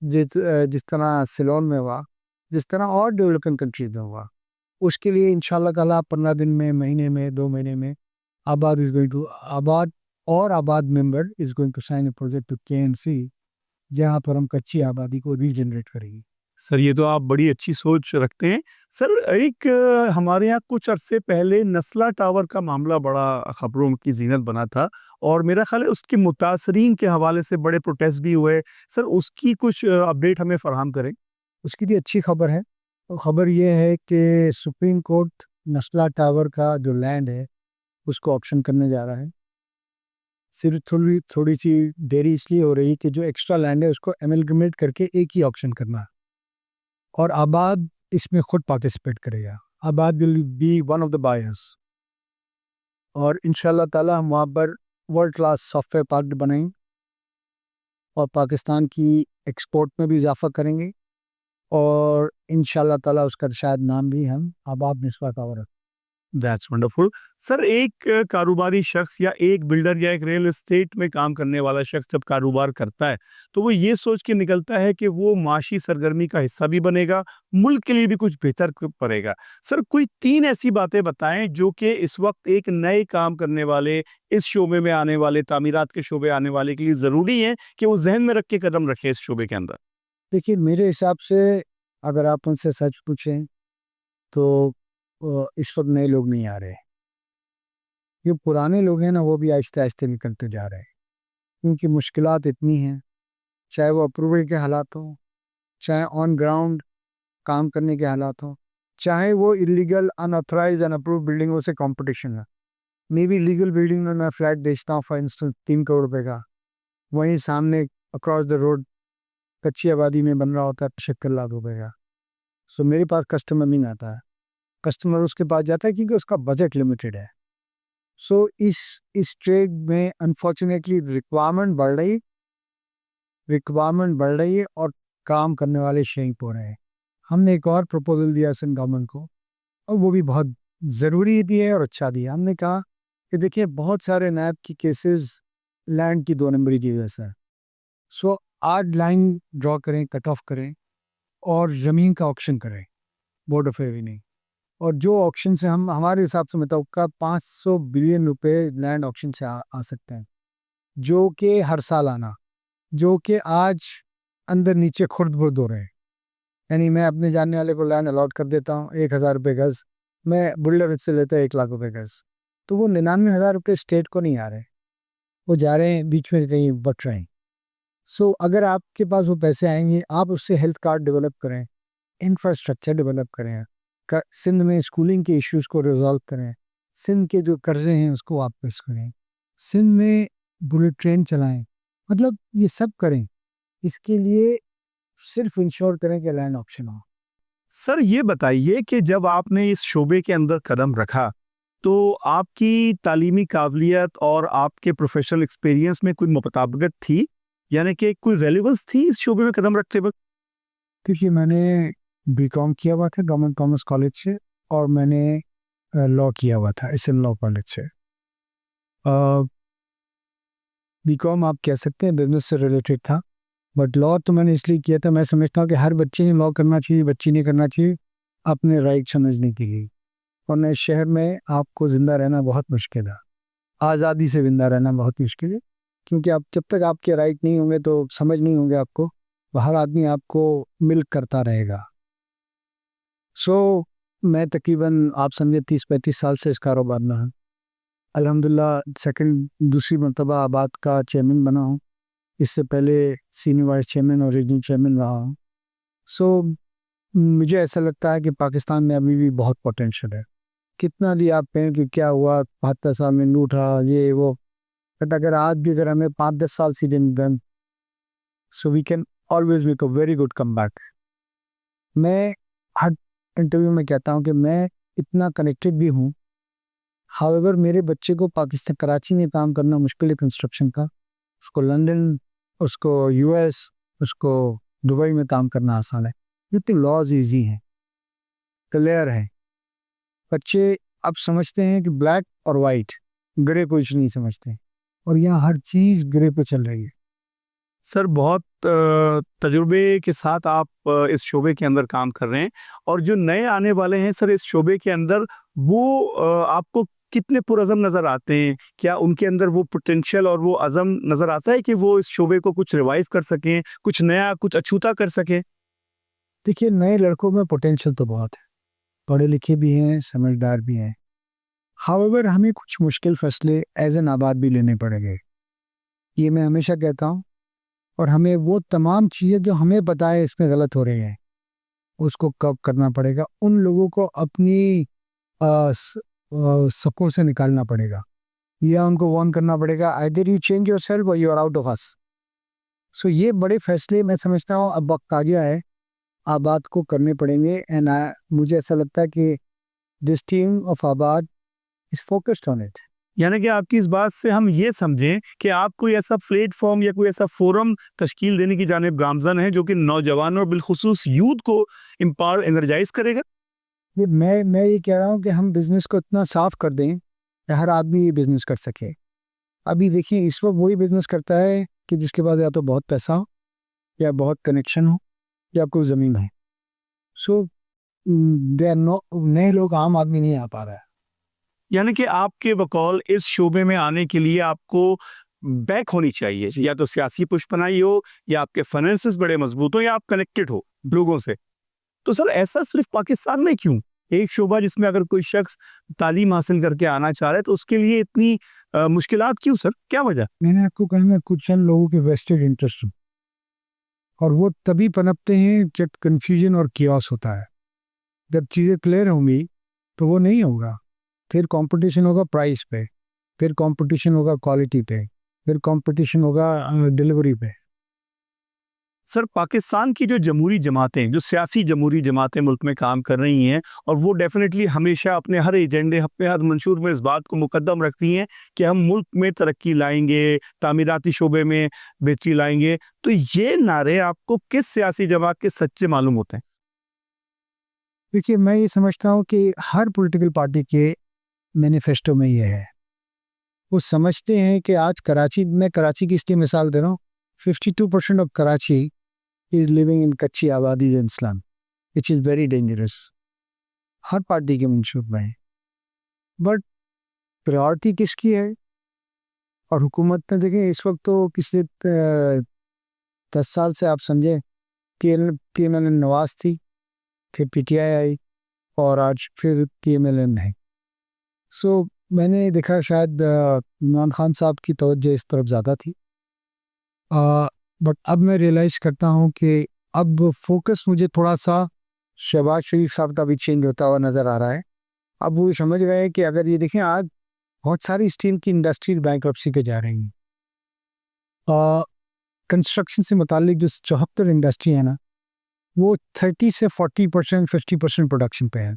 जिस तरह सिलोन में हुआ, जिस तरह और डेवलपिंग कंट्रीज में हुआ। उसके लिए इंशाल्लाह ताला 15 दिन में, महीने में, 2 महीने में आबाद member is going to sign a project to KMC, जहाँ पर हम कच्ची आबादी को रीजनरेट करेंगे। सर ये तो आप बड़ी अच्छी सोच रखते हैं। सर एक हमारे यहाँ कुछ अरसे पहले नस्ला टावर का मामला बड़ा खबरों की ज़ीनत बना था, और मेरा ख़्याल है उसके मुतासरीन के हवाले से बड़े प्रोटेस्ट भी हुए। सर उसकी कुछ अपडेट हमें फ़राहम करें। उसकी भी अच्छी खबर है। तो खबर ये है कि सुप्रीम कोर्ट नस्ला टावर का जो लैंड है उसको ऑप्शन करने जा रहा है। सिर्फ थोड़ी सी देरी इसलिए हो रही कि जो एक्स्ट्रा लैंड है उसको एमलगमेट करके एक ही ऑप्शन करना है, और आबाद इसमें खुद पार्टिसिपेट करेगा। आबाद will be one of the buyers, और इंशाल्लाह ताला हम वहाँ पर वर्ल्ड क्लास सॉफ्टवेयर पार्क बनाएंगे और पाकिस्तान की एक्सपोर्ट में भी इजाफा करेंगे, और इंशाल्लाह ताला उसका शायद नाम भी हम आबाद मिसवा टावर रखें। That's wonderful. सर एक कारोबारी शख्स या एक बिल्डर या एक रियल एस्टेट में काम करने वाला शख्स जब कारोबार करता है, तो वो ये सोच के निकलता है कि वो माशी सरगर्मी का हिस्सा भी बनेगा, मुल्क के लिए भी कुछ बेहतर करेगा। सर कोई 3 ऐसी बातें बताएं जो कि इस वक्त एक नए काम करने वाले, इस शोबे में आने वाले, तामीरात के शोबे आने वाले के लिए ज़रूरी है कि वो जहन में रख के कदम रखे इस शोबे के अंदर। देखिए, मेरे हिसाब से अगर आप उनसे सच पूछें तो इस वक्त नए लोग नहीं आ रहे। ये पुराने लोग हैं ना, वो भी आहिस्ते आहिस्ते निकलते जा रहे हैं, क्योंकि मुश्किलात इतनी हैं, चाहे वो अप्रूवल के हालात हों, चाहे ऑन ग्राउंड काम करने के हालात हों, चाहे वो इलीगल अनऑथराइज अनअप्रूव बिल्डिंगों से कंपटीशन है। मे बी लीगल बिल्डिंग में मैं फ्लैट बेचता हूँ फॉर इंस्टेंस 3 करोड़ रुपए का, वहीं सामने अक्रॉस द रोड कच्ची आबादी में बन रहा होता है 75 लाख रुपए का। सो मेरे पास कस्टमर नहीं आता है, कस्टमर उसके पास जाता है क्योंकि उसका बजट लिमिटेड है। सो इस ट्रेड में अनफॉर्चुनेटली रिक्वायरमेंट बढ़ रही है और काम करने वाले शहीद हो रहे हैं। हमने एक और प्रपोजल दिया सिंध गवर्नमेंट को, और वो भी बहुत ज़रूरी भी है और अच्छा भी है। हमने कहा कि देखिए, बहुत सारे नैब की केसेस लैंड की 2 नंबरी की वजह से है। सो आज लाइन ड्रॉ करें, कट ऑफ करें, और ज़मीन का ऑक्शन करें, बोर्ड ऑफ रेवेन्यू। और जो ऑक्शन से हम हमारे हिसाब से मुतवक्का 500 बिलियन रुपए लैंड ऑक्शन से आ सकते हैं, जो कि हर साल आना, जो कि आज अंदर नीचे खुर्द-बुर्द हो रहे हैं। यानी मैं अपने जानने वाले को लैंड अलॉट कर देता हूँ 1000 रुपये गज़, मैं बिल्डर से लेता है 1 लाख रुपए गज़, तो वो 99,000 रुपये स्टेट को नहीं आ रहे, वो जा रहे हैं बीच में कहीं बट रहे हैं। सो अगर आपके पास वो पैसे आएंगे, आप उससे हेल्थ कार्ड डेवलप करें, इंफ्रास्ट्रक्चर डेवलप करें, सिंध में स्कूलिंग के इश्यूज को रिजॉल्व करें, सिंध के जो कर्जे हैं उसको वापस करें, सिंध में बुलेट ट्रेन चलाएं, मतलब ये सब करें। इसके लिए सिर्फ इंश्योर करें कि लैंड ऑप्शन हो। सर ये बताइए कि जब आपने इस शोबे के अंदर कदम रखा, तो आपकी तालीमी काबिलियत और आपके प्रोफेशनल एक्सपीरियंस में कोई मुताबिकत थी? यानी कि कोई रेलेवेंस थी इस शोबे में कदम रखते वक़्त? देखिए, मैंने बीकॉम किया हुआ था गवर्नमेंट कॉमर्स कॉलेज से, और मैंने लॉ किया हुआ था एसएम लॉ कॉलेज से। बीकॉम आप कह सकते हैं बिजनेस से रिलेटेड था, बट लॉ तो मैंने इसलिए किया था, मैं समझता हूँ कि हर बच्चे ने लॉ करना चाहिए, बच्ची नहीं करना चाहिए, अपने राइट समझने के लिए। वरना इस शहर में आपको ज़िंदा रहना बहुत मुश्किल है, आज़ादी से ज़िंदा रहना बहुत मुश्किल है, क्योंकि आप जब तक आपके राइट नहीं होंगे तो समझ नहीं होंगे आपको, हर आदमी आपको मिल्क करता रहेगा। सो मैं तकरीबन आप समझे 30-35 साल से इस कारोबार में हूँ। अल्हम्दुलिल्लाह दूसरी मरतबा आबाद का चेयरमैन बना हूँ। इससे पहले सीनियर वाइस चेयरमैन और रीजनल चेयरमैन रहा हूँ। सो मुझे ऐसा लगता है कि पाकिस्तान में अभी भी बहुत पोटेंशियल है। कितना भी आप कहें कि क्या हुआ 72 साल में लूटा ये वो, बट अगर आज भी अगर हमें 5-10 साल सीधे दें, so we can always make a very good comeback. मैं हर इंटरव्यू में कहता हूँ कि मैं इतना कनेक्टेड भी हूँ। हाउएवर मेरे बच्चे को पाकिस्तान कराची में काम करना मुश्किल है कंस्ट्रक्शन का, उसको लंदन, उसको यूएस, उसको दुबई में काम करना आसान है, क्योंकि लॉज ईजी हैं, क्लियर है। बच्चे अब समझते हैं कि ब्लैक और वाइट, ग्रे कुछ नहीं समझते, और यहाँ हर चीज़ ग्रे पे चल रही है। सर बहुत तजुर्बे के साथ आप इस शोबे के अंदर काम कर रहे हैं, और जो नए आने वाले हैं सर इस शोबे के अंदर, वो आपको कितने पुरज़म नज़र आते हैं? क्या उनके अंदर वो पोटेंशियल और वो अज़म नज़र आता है कि वो इस शोबे को कुछ रिवाइव कर सकें, कुछ नया, कुछ अछूता कर सकें? देखिए, नए लड़कों में पोटेंशियल तो बहुत है, पढ़े लिखे भी हैं, समझदार भी हैं। हाउएवर हमें कुछ मुश्किल फैसले एज एन आबाद भी लेने पड़ेंगे, ये मैं हमेशा कहता हूँ। और हमें वो तमाम चीज़ें जो हमें पता है इसमें गलत हो रही हैं, उसको कब करना पड़ेगा। उन लोगों को अपनी सकों से निकालना पड़ेगा, या उनको वार्न करना पड़ेगा, either you change yourself or you are out of us. So ये बड़े फैसले मैं समझता हूँ अब वक्त आ गया है, आबाद को करने पड़ेंगे। एंड मुझे ऐसा लगता है कि दिस टीम ऑफ आबाद इज फोकस्ड ऑन इट। यानी कि आपकी इस बात से हम ये समझें कि आप कोई ऐसा प्लेटफॉर्म या कोई ऐसा फोरम तश्कील देने की जानिब गामज़न है जो कि नौजवानों और बिलखुसूस यूथ को एम्पावर, एनर्जाइज करेगा? ये मैं ये कह रहा हूँ कि हम बिज़नेस को इतना साफ कर दें कि हर आदमी ये बिज़नेस कर सके। अभी देखिए, इस वक्त वही बिज़नेस करता है कि जिसके पास या तो बहुत पैसा हो, या बहुत कनेक्शन हो, या कोई ज़मीन है। सो दे आर नो, नए लोग, आम आदमी नहीं आ पा रहा है। यानी कि आपके बकौल इस शोबे में आने के लिए आपको बैक होनी चाहिए, या तो सियासी पुष्पनाई हो, या आपके फाइनेंसेस बड़े मजबूत हो, या आप कनेक्टेड हो लोगों से। तो सर ऐसा सिर्फ पाकिस्तान में क्यों? एक शोबा जिसमें अगर कोई शख्स तालीम हासिल करके आना चाह रहा है तो उसके लिए इतनी मुश्किलात क्यों सर? क्या वजह? मैंने आपको कहा ना, कुछ चंद लोगों के वेस्टेड इंटरेस्ट, और वो तभी पनपते हैं जब कन्फ्यूजन और कियास होता है। जब चीज़ें क्लियर होंगी तो वो नहीं होगा। फिर कंपटीशन होगा प्राइस पे, फिर कंपटीशन होगा क्वालिटी पे, फिर कंपटीशन होगा डिलीवरी पे। सर पाकिस्तान की जो जमहूरी जमातें, जो सियासी जमहूरी जमातें मुल्क में काम कर रही हैं, और वो डेफिनेटली हमेशा अपने हर एजेंडे, अपने हर मंशूर में इस बात को मुकद्दम रखती हैं कि हम मुल्क में तरक्की लाएंगे, तामीराती शोबे में बेहतरी लाएंगे, तो ये नारे आपको किस सियासी जमात के सच्चे मालूम होते हैं? देखिए, मैं ये समझता हूँ कि हर पॉलिटिकल पार्टी के मैनिफेस्टो में ये है। वो समझते हैं कि आज कराची, मैं कराची की इसकी मिसाल दे रहा हूँ, 52% of Karachi is living in कच्ची आबादी इस्लाम, विच इज़ वेरी डेंजरस। हर पार्टी के मंशूर में है, बट प्रायोरिटी किसकी है? और हुकूमत ने, देखें इस वक्त तो पिछले 10 साल से आप समझे PMLN नवाज थी, फिर PTI आई, और आज फिर PMLN है। सो मैंने देखा शायद इमरान खान साहब की तवज्जो इस तरफ ज़्यादा थी, बट अब मैं रियलाइज़ करता हूँ कि अब फोकस मुझे थोड़ा सा शहबाज शरीफ साहब का भी चेंज होता हुआ नज़र आ रहा है। अब वो समझ गए हैं कि अगर ये देखें, आज बहुत सारी स्टील की इंडस्ट्रीज बैंक्रप्सी पे जा रही हैं। कंस्ट्रक्शन से मुतालिक जो 74 इंडस्ट्री है ना, वो 30 से 40%, 50% प्रोडक्शन पे है।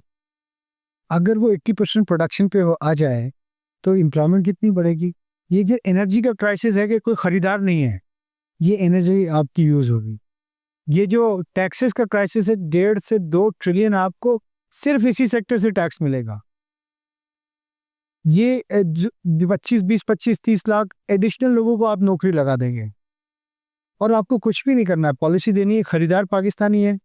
अगर वो 80% प्रोडक्शन पे आ जाए तो एम्प्लॉयमेंट कितनी बढ़ेगी? ये जो एनर्जी का क्राइसिस है कि कोई ख़रीदार नहीं है, ये एनर्जी आपकी यूज़ होगी। ये जो टैक्सेस का क्राइसिस है, 1.5 से 2 ट्रिलियन आपको सिर्फ इसी सेक्टर से टैक्स मिलेगा। ये 25, 20, 25, 30 लाख एडिशनल लोगों को आप नौकरी लगा देंगे, और आपको कुछ भी नहीं करना है। पॉलिसी देनी है, खरीदार पाकिस्तानी है,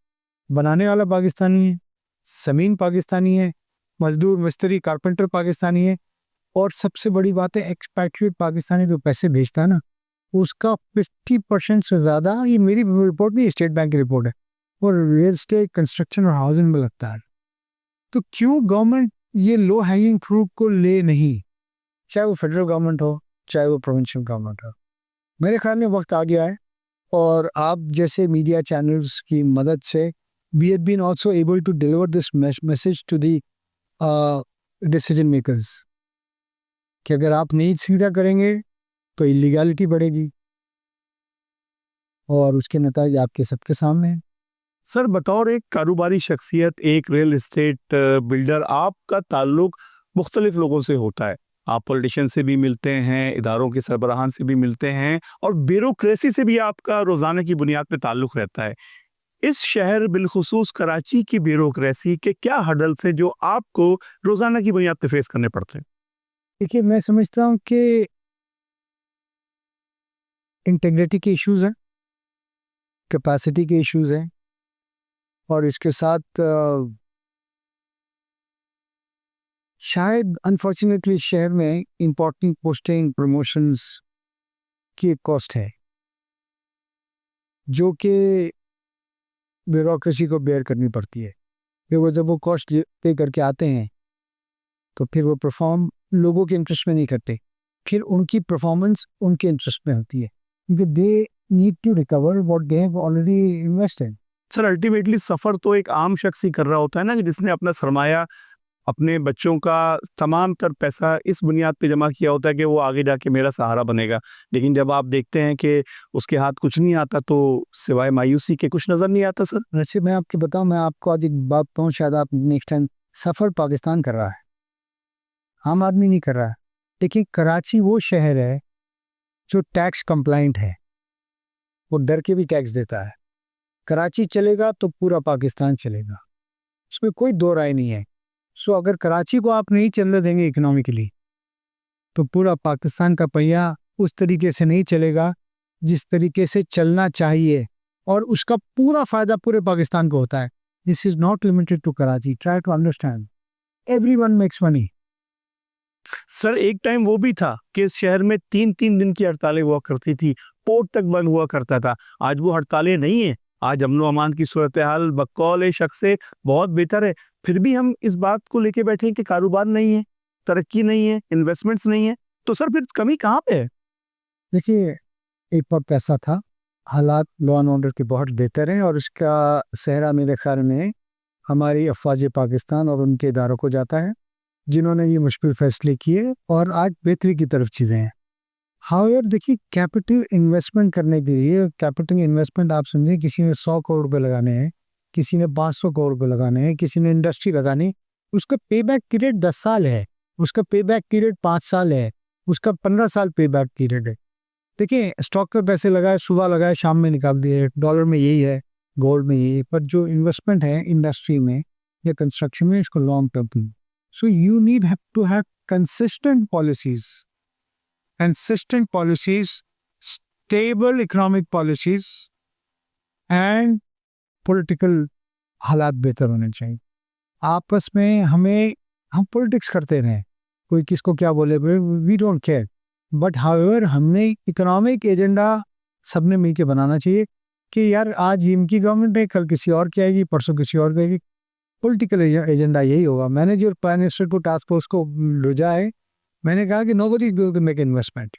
बनाने वाला पाकिस्तानी है, ज़मीन पाकिस्तानी है, मजदूर, मिस्त्री, कारपेंटर पाकिस्तानी है, और सबसे बड़ी बात है एक्सपैट्रिएट पाकिस्तानी जो पैसे भेजता है ना, उसका 50% से ज़्यादा, ये मेरी रिपोर्ट नहीं, स्टेट बैंक की रिपोर्ट है, वो रियल एस्टेट, कंस्ट्रक्शन और हाउसिंग में लगता है। तो क्यों गवर्नमेंट ये लो हैंगिंग फ्रूट को ले नहीं, चाहे वो फेडरल गवर्नमेंट हो चाहे वो प्रोविंशियल गवर्नमेंट हो। मेरे ख्याल में वक्त आ गया है, और आप जैसे मीडिया चैनल्स की मदद से we have been also able to deliver this message to the decision makers कि अगर आप नहीं सीधा करेंगे तो इलीगैलिटी बढ़ेगी, और उसके नतीजे आपके सबके सामने हैं। सर, बतौर एक कारोबारी शख्सियत, एक रियल एस्टेट बिल्डर, आपका ताल्लुक मुख्तलिफ लोगों से होता है। आप पॉलिटिशियन से भी मिलते हैं, इदारों के सरबराहान से भी मिलते हैं, और ब्यूरोक्रेसी से भी आपका रोज़ाना की बुनियाद पे ताल्लुक रहता है। इस शहर बिलखुसूस कराची की ब्यूरोक्रेसी के क्या हर्डल्स हैं जो आपको रोज़ाना की बुनियाद पे फेस करने पड़ते हैं? देखिए, मैं समझता हूँ कि इंटेग्रिटी के इश्यूज हैं, कैपेसिटी के इश्यूज हैं, और इसके साथ शायद अनफॉर्चुनेटली शहर में इम्पोर्टेंट पोस्टिंग प्रमोशंस की एक कॉस्ट है जो कि ब्यूरोक्रेसी को बेयर करनी पड़ती है। फिर वो जब वो कॉस्ट पे करके आते हैं तो फिर वो परफॉर्म लोगों के इंटरेस्ट में नहीं करते, फिर उनकी परफॉर्मेंस उनके इंटरेस्ट में होती है, क्योंकि they need to recover what they have already invested. Sir, ultimately suffer तो एक आम शख्स ही कर रहा होता है ना, कि जिसने अपना सरमाया, अपने बच्चों का तमाम तर पैसा इस बुनियाद पे जमा किया होता है कि वो आगे जाके मेरा सहारा बनेगा। लेकिन जब आप देखते हैं कि उसके हाथ कुछ नहीं आता, तो सिवाय मायूसी के कुछ नज़र नहीं आता सर। वैसे मैं आपको बताऊं, मैं आपको आज एक बात कहूं, शायद आप नेक्स्ट टाइम, सफ़र पाकिस्तान कर रहा है, आम आदमी नहीं कर रहा है। देखिए, कराची वो शहर है जो टैक्स कंप्लाइंट है, वो डर के भी टैक्स देता है। कराची चलेगा तो पूरा पाकिस्तान चलेगा, उसमें कोई दो राय नहीं है। सो अगर कराची को आप नहीं चलने देंगे इकोनॉमिकली, तो पूरा पाकिस्तान का पहिया उस तरीके से नहीं चलेगा जिस तरीके से चलना चाहिए, और उसका पूरा फायदा पूरे पाकिस्तान को होता है। This is not limited to Karachi, try to understand, everyone makes money. Sir, एक टाइम वो भी था कि इस शहर में 3-3 दिन की हड़तालें हुआ करती थी, पोर्ट तक बंद हुआ करता था। आज वो हड़तालें नहीं है। आज अमन-ओ-अमान की सूरत हाल बकौल शख्स से बहुत बेहतर है। फिर भी हम इस बात को लेके बैठे हैं कि कारोबार नहीं है, तरक्की नहीं है, इन्वेस्टमेंट्स नहीं है। तो सर, फिर कमी कहाँ पे है? देखिए, एक वक्त ऐसा था, हालात लॉ एंड ऑर्डर के बहुत बेहतर हैं, और इसका सेहरा मेरे ख्याल में हमारी अफवाज पाकिस्तान और उनके इदारों को जाता है, जिन्होंने ये मुश्किल फैसले किए, और आज बेहतरी की तरफ चीज़ें हैं। हाउएवर, देखिए, कैपिटल इन्वेस्टमेंट करने के लिए, कैपिटल इन्वेस्टमेंट आप समझिए, किसी ने 100 करोड़ रुपए लगाने हैं, किसी ने 500 करोड़ रुपए लगाने हैं, किसी ने इंडस्ट्री लगानी, उसका पे बैक पीरियड 10 साल है, उसका पे बैक पीरियड 5 साल है, उसका 15 साल पे बैक पीरियड है। देखिए, स्टॉक पे पैसे लगाए, सुबह लगाए, शाम में निकाल दिए, डॉलर में यही है, गोल्ड में यही है, पर जो इन्वेस्टमेंट है इंडस्ट्री में या कंस्ट्रक्शन में, इसको long term. So you need have to have consistent policies, stable economic policies, and political हालात बेहतर होने चाहिए। आपस में हम पॉलिटिक्स करते रहें, कोई किसको क्या बोले, we don't care, but however हमने इकोनॉमिक एजेंडा सबने मिलकर बनाना चाहिए कि यार आज इनकी गवर्नमेंट है, कल किसी और की आएगी, परसों किसी और की आएगी। पॉलिटिकल एजेंडा यही होगा। मैंने जो प्राइम मिनिस्टर को टास्क फोर्स को भेजा है, मैंने कहा कि nobody is going to make investment.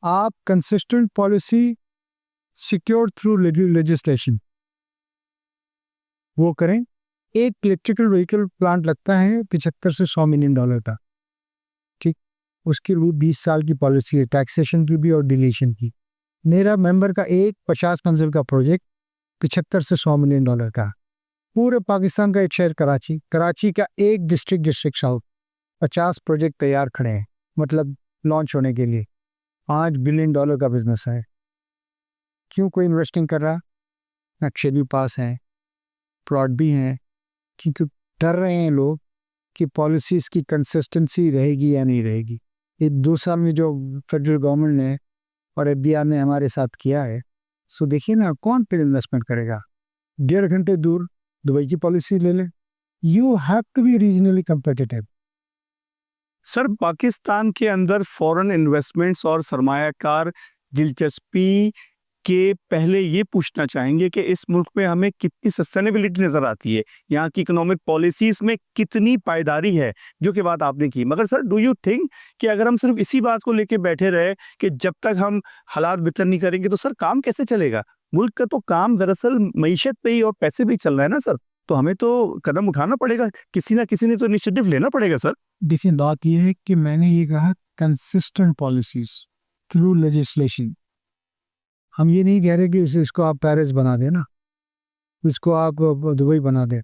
आप consistent policy secure through legislation वो करें। एक इलेक्ट्रिकल व्हीकल प्लांट लगता है 75 से 100 मिलियन डॉलर का, ठीक, उसकी वो 20 साल की पॉलिसी है, टैक्सेशन की भी और डिलीशन की। मेरा मेंबर का एक 50 मंजिल का प्रोजेक्ट 75 से 100 मिलियन डॉलर का, पूरे पाकिस्तान का एक शहर कराची का एक डिस्ट्रिक्ट साउथ, 50 प्रोजेक्ट तैयार खड़े हैं, मतलब लॉन्च होने के लिए। 5 बिलियन डॉलर का बिजनेस है। क्यों कोई इन्वेस्टिंग कर रहा? नक्शे भी पास हैं, फ्रॉड भी हैं, क्योंकि डर रहे हैं लोग कि पॉलिसीज़ की कंसिस्टेंसी रहेगी या नहीं रहेगी। ये 2 साल में जो फेडरल गवर्नमेंट ने और एफबीआर ने हमारे साथ किया है, सो देखिए ना, कौन फिर इन्वेस्टमेंट करेगा? 1.5 घंटे दूर दुबई की पॉलिसी ले लें। You have to be regionally competitive. Sir, Pakistan के अंदर फॉरेन इन्वेस्टमेंट्स और सरमायाकार दिलचस्पी कि पहले ये पूछना चाहेंगे कि इस मुल्क में हमें कितनी सस्टेनेबिलिटी नज़र आती है, यहाँ की इकोनॉमिक पॉलिसीज़ में कितनी पायदारी है, जो कि बात आपने की। मगर सर, डू यू थिंक कि अगर हम सिर्फ इसी बात को लेके बैठे रहे कि जब तक हम हालात बेहतर नहीं करेंगे तो सर काम कैसे चलेगा? मुल्क का तो काम दरअसल मईशत पे ही और पैसे पे ही चल रहा है ना सर, तो हमें तो कदम उठाना पड़ेगा, किसी ना किसी ने तो इनिशिएटिव लेना पड़ेगा सर। देखिए, बात ये है कि मैंने ये कहा कंसिस्टेंट पॉलिसीज थ्रू लेजिस्लेशन। हम ये नहीं कह रहे कि इसको आप पेरिस बना दें ना, इसको आप दुबई बना दें।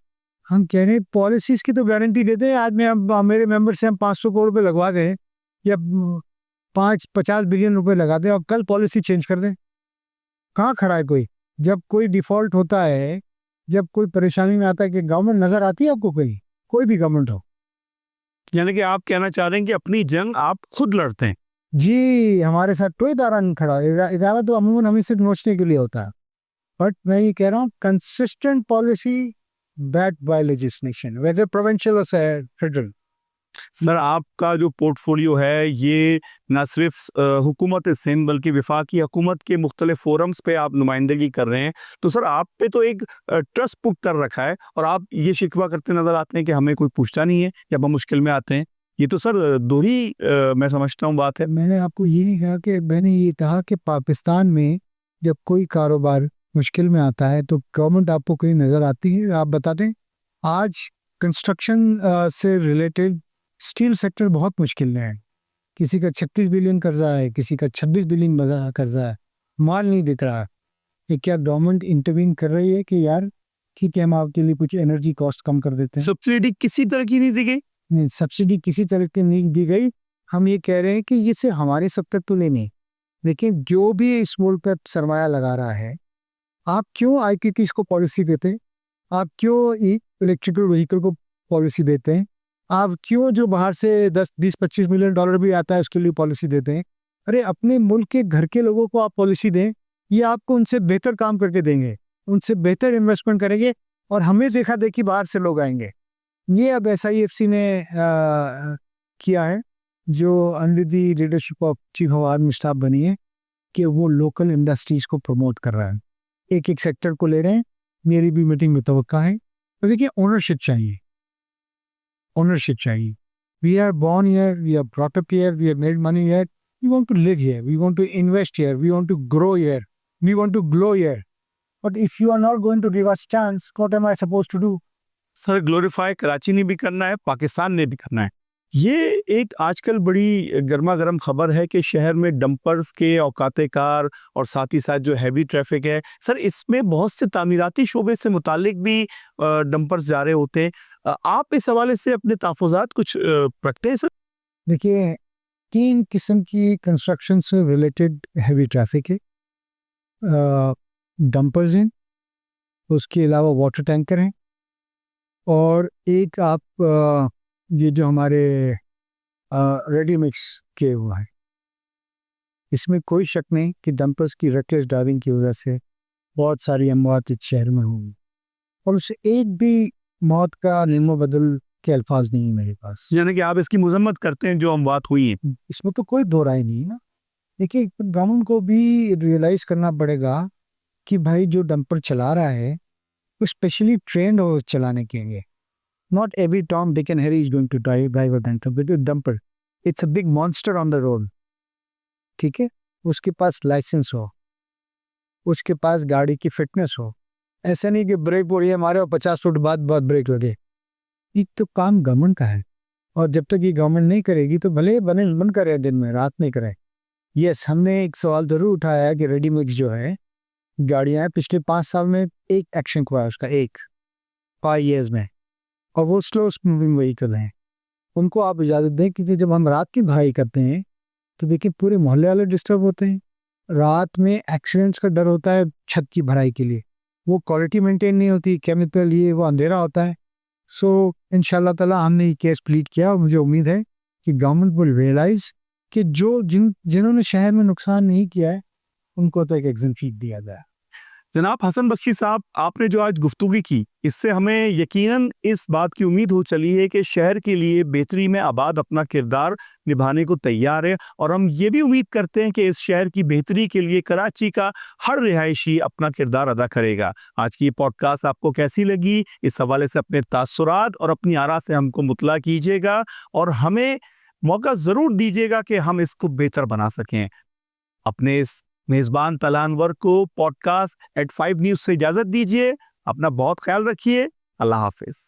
हम कह रहे हैं पॉलिसीज की तो गारंटी देते हैं। आज में अब मेरे मेंबर से हम 500 करोड़ रुपए लगवा दें या 50 बिलियन रुपए लगा दें और कल पॉलिसी चेंज कर दें। कहाँ खड़ा है कोई? जब कोई डिफॉल्ट होता है, जब कोई परेशानी में आता है, कि गवर्नमेंट नजर आती है आपको? कोई भी गवर्नमेंट हो। यानी कि आप कहना चाह रहे हैं कि अपनी जंग आप खुद लड़ते हैं। जी, हमारे साथ कोई इदारा नहीं खड़ा। इदारा तो अमूमन हमें सिर्फ नोचने के लिए होता है। बट मैं ये कह रहा हूँ consistent policy backed by legislation, whether provincial और फेडरल। सर, आपका जो पोर्टफोलियो है ये ना सिर्फ हुकूमत सिंध बल्कि वफाकी हुकूमत के मुख्तलिफ फोरम्स पे आप नुमाइंदगी कर रहे हैं, तो सर आप पे तो एक ट्रस्ट पुट कर रखा है और आप ये शिकवा करते नजर आते हैं कि हमें कोई पूछता नहीं है जब हम मुश्किल में आते हैं। ये तो सर दोहरी मैं समझता हूँ बात है। मैंने आपको ये नहीं कहा कि मैंने ये कहा कि पाकिस्तान में जब कोई कारोबार मुश्किल में आता है तो गवर्नमेंट आपको कहीं नजर आती है? आप बता दें। आज कंस्ट्रक्शन से रिलेटेड स्टील सेक्टर बहुत मुश्किल में है। किसी का 36 बिलियन कर्जा है, किसी का 26 बिलियन कर्जा है, माल नहीं दिख रहा है। ये क्या गवर्नमेंट इंटरवीन कर रही है कि यार ठीक है, हम आपके लिए कुछ एनर्जी कॉस्ट कम कर देते हैं? सब्सिडी किसी तरह की नहीं दी गई। नहीं, सब्सिडी किसी तरह की नहीं दी गई। हम ये कह रहे हैं कि ये सिर्फ हमारे सब तक तो लेनी, लेकिन जो भी इस मुल्क पर सरमाया लगा रहा है, आप क्यों IPTs को पॉलिसी देते हैं? आप क्यों इलेक्ट्रिकल व्हीकल को पॉलिसी देते हैं? आप क्यों जो बाहर से 10, 20, 25 मिलियन डॉलर भी आता है उसके लिए पॉलिसी देते हैं? अरे अपने मुल्क के घर के लोगों को आप पॉलिसी दें, ये आपको उनसे बेहतर काम करके देंगे, उनसे बेहतर इन्वेस्टमेंट करेंगे और हमें देखा देखी बाहर से लोग आएंगे। ये अब SIFC ने किया है, जो under the leadership of chief of army staff बनी है, कि वो लोकल इंडस्ट्रीज को प्रमोट कर रहा है, एक एक सेक्टर को ले रहे हैं। मेरी भी मीटिंग में तवक्का है। तो देखिए, ओनरशिप चाहिए, ओनरशिप चाहिए। We are born here, we are brought up here, we have made money here, we want to live here, we want to invest here, we want to grow here, we want to glow here. But if you are not going to give us chance, what am I supposed to do? Sir, glorify Karachi ने भी करना है, पाकिस्तान ने भी करना है। ये एक आजकल बड़ी गर्मा गर्म खबर है कि शहर में डंपर्स के औकाते कार और साथ ही साथ जो हैवी ट्रैफिक है सर, इसमें बहुत से तामीराती शोबे से मुतालिक भी डंपर्स जा रहे होते हैं। आप इस हवाले से अपने तहफ़्फ़ुज़ात कुछ रखते हैं सर? देखिए, 3 किस्म की कंस्ट्रक्शन से रिलेटेड हैवी ट्रैफिक है। डंपर्स हैं, उसके अलावा वाटर टैंकर हैं, और एक आप ये जो हमारे रेडी मिक्स किए हुआ है। इसमें कोई शक नहीं कि डंपर्स की रेकलेस ड्राइविंग की वजह से बहुत सारी अमवात इस शहर में हुई, और उससे एक भी मौत का निम्न बदल के अल्फाज नहीं है मेरे पास। यानी कि आप इसकी मजम्मत करते हैं जो अमवात हुई हैं। इसमें तो कोई दो राय नहीं है ना। देखिए, गवर्नमेंट को भी रियलाइज करना पड़ेगा कि भाई जो डंपर चला रहा है वो स्पेशली ट्रेंड हो चलाने के लिए। Not every Tom, Dick and Harry is going to drive a dumper. It's a big monster on the road. ठीक है, उसके पास लाइसेंस हो, उसके पास गाड़ी की फिटनेस हो। ऐसा नहीं कि ब्रेक बोलिए मारे और 50 फुट बाद ब्रेक लगे। ये तो काम गवर्नमेंट का है, और जब तक ये गवर्नमेंट नहीं करेगी तो भले बंद करे, दिन में रात नहीं करे। यस, हमने एक सवाल जरूर उठाया है कि रेडीमेक्स जो है गाड़ियाँ पिछले 5 साल में एक एक्शन हुआ है उसका, 5 years में, और वो स्लो मूविंग व्हीकल हैं। उनको आप इजाज़त दें, क्योंकि जब हम रात की भराई करते हैं तो देखिए पूरे मोहल्ले वाले डिस्टर्ब होते हैं। रात में एक्सीडेंट्स का डर होता है छत की भराई के लिए, वो क्वालिटी मेंटेन नहीं होती, केमिकल ये वो, अंधेरा होता है। सो इंशाल्लाह ताला हमने ये केस प्लीड किया, और मुझे उम्मीद है कि गवर्नमेंट विल रियलाइज़ कि जिन्होंने शहर में नुकसान नहीं किया है उनको तो एक एग्जम्पशन दिया जाए। जनाब हसन बख्शी साहब, आपने जो आज गुफ्तगू की, इससे हमें यकीनन इस बात की उम्मीद हो चली है कि शहर के लिए बेहतरी में आबाद अपना किरदार निभाने को तैयार है, और हम ये भी उम्मीद करते हैं कि इस शहर की बेहतरी के लिए कराची का हर रिहायशी अपना किरदार अदा करेगा। आज की ये पॉडकास्ट आपको कैसी लगी, इस हवाले से अपने तासुरात और अपनी आरा से हमको मुतला कीजिएगा, और हमें मौका ज़रूर दीजिएगा कि हम इसको बेहतर बना सकें। अपने इस मेज़बान तलानवर को पॉडकास्ट @5 न्यूज़ से इजाज़त दीजिए। अपना बहुत ख्याल रखिए। अल्लाह हाफ़िज़।